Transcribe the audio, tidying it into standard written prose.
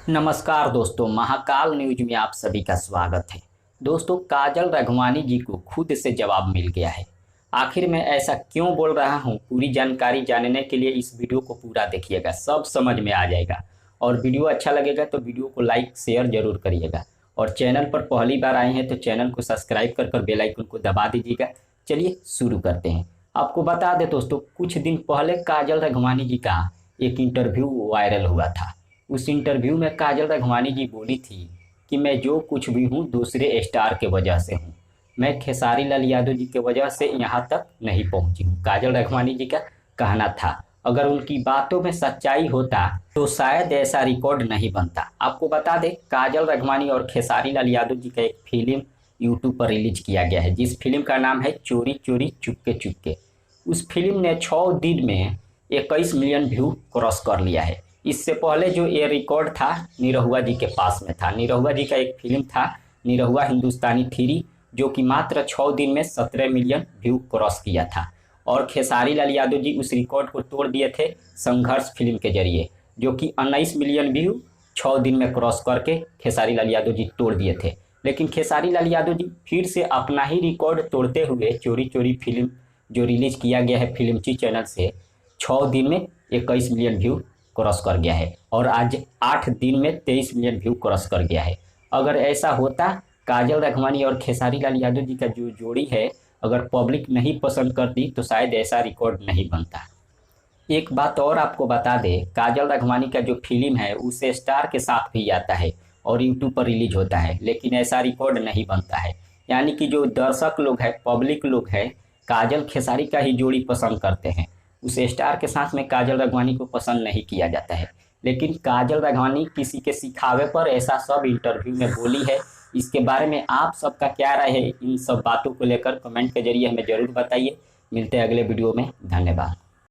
नमस्कार दोस्तों, महाकाल न्यूज में आप सभी का स्वागत है। दोस्तों, काजल राघवानी जी को खुद से जवाब मिल गया है। आखिर मैं ऐसा क्यों बोल रहा हूं, पूरी जानकारी जानने के लिए इस वीडियो को पूरा देखिएगा, सब समझ में आ जाएगा। और वीडियो अच्छा लगेगा तो वीडियो को लाइक शेयर जरूर करिएगा। और चैनल पर पहली बार आए हैं तो चैनल को सब्सक्राइब कर बेल आइकन को दबा दीजिएगा। चलिए शुरू करते हैं। आपको बता दें दोस्तों, कुछ दिन पहले काजल राघवानी जी का एक इंटरव्यू वायरल हुआ था। उस इंटरव्यू में काजल राघवानी जी बोली थी कि मैं जो कुछ भी हूँ दूसरे स्टार के वजह से हूँ। मैं खेसारी लाल यादव जी के वजह से यहाँ तक नहीं पहुँची हूँ। काजल राघवानी जी का कहना था। अगर उनकी बातों में सच्चाई होता तो शायद ऐसा रिकॉर्ड नहीं बनता। आपको बता दें, काजल राघवानी और खेसारी लाल यादव जी का एक फिल्म यूट्यूब पर रिलीज किया गया है, जिस फिल्म का नाम है चोरी चोरी चुपके चुपके। उस फिल्म ने 6 दिन में 21 मिलियन व्यू क्रॉस कर लिया है। इससे पहले जो ये रिकॉर्ड था निरहुआ जी के पास में था। निरहुआ जी का एक फिल्म था निरहुआ हिंदुस्तानी 3, जो कि मात्र 6 दिन में 17 मिलियन व्यू क्रॉस किया था। और खेसारी लाल यादव जी उस रिकॉर्ड को तोड़ दिए थे संघर्ष फिल्म के जरिए, जो कि 19 मिलियन व्यू 6 दिन में क्रॉस करके खेसारी लाल यादव जी तोड़ दिए थे। लेकिन खेसारी लाल यादव जी फिर से अपना ही रिकॉर्ड तोड़ते हुए चोरी चोरी फिल्म जो रिलीज किया गया है फिल्मची चैनल से, 6 दिन में 21 मिलियन व्यू क्रॉस कर गया है। और आज 8 दिन में 23 मिलियन व्यू क्रॉस कर गया है। अगर ऐसा होता, काजल राघवानी और खेसारी लाल यादव जी का जो जोड़ी है, अगर पब्लिक नहीं पसंद करती तो शायद ऐसा रिकॉर्ड नहीं बनता। एक बात और आपको बता दें, काजल राघवानी का जो फिल्म है उसे स्टार के साथ भी आता है और यूट्यूब पर रिलीज होता है, लेकिन ऐसा रिकॉर्ड नहीं बनता है। यानी कि जो दर्शक लोग हैं, पब्लिक लोग हैं, काजल खेसारी का ही जोड़ी पसंद करते हैं। उस स्टार के साथ में काजल राघवानी को पसंद नहीं किया जाता है। लेकिन काजल राघवानी किसी के सिखावे पर ऐसा सब इंटरव्यू में बोली है। इसके बारे में आप सबका क्या राय है, इन सब बातों को लेकर कमेंट के जरिए हमें ज़रूर बताइए। मिलते हैं अगले वीडियो में। धन्यवाद।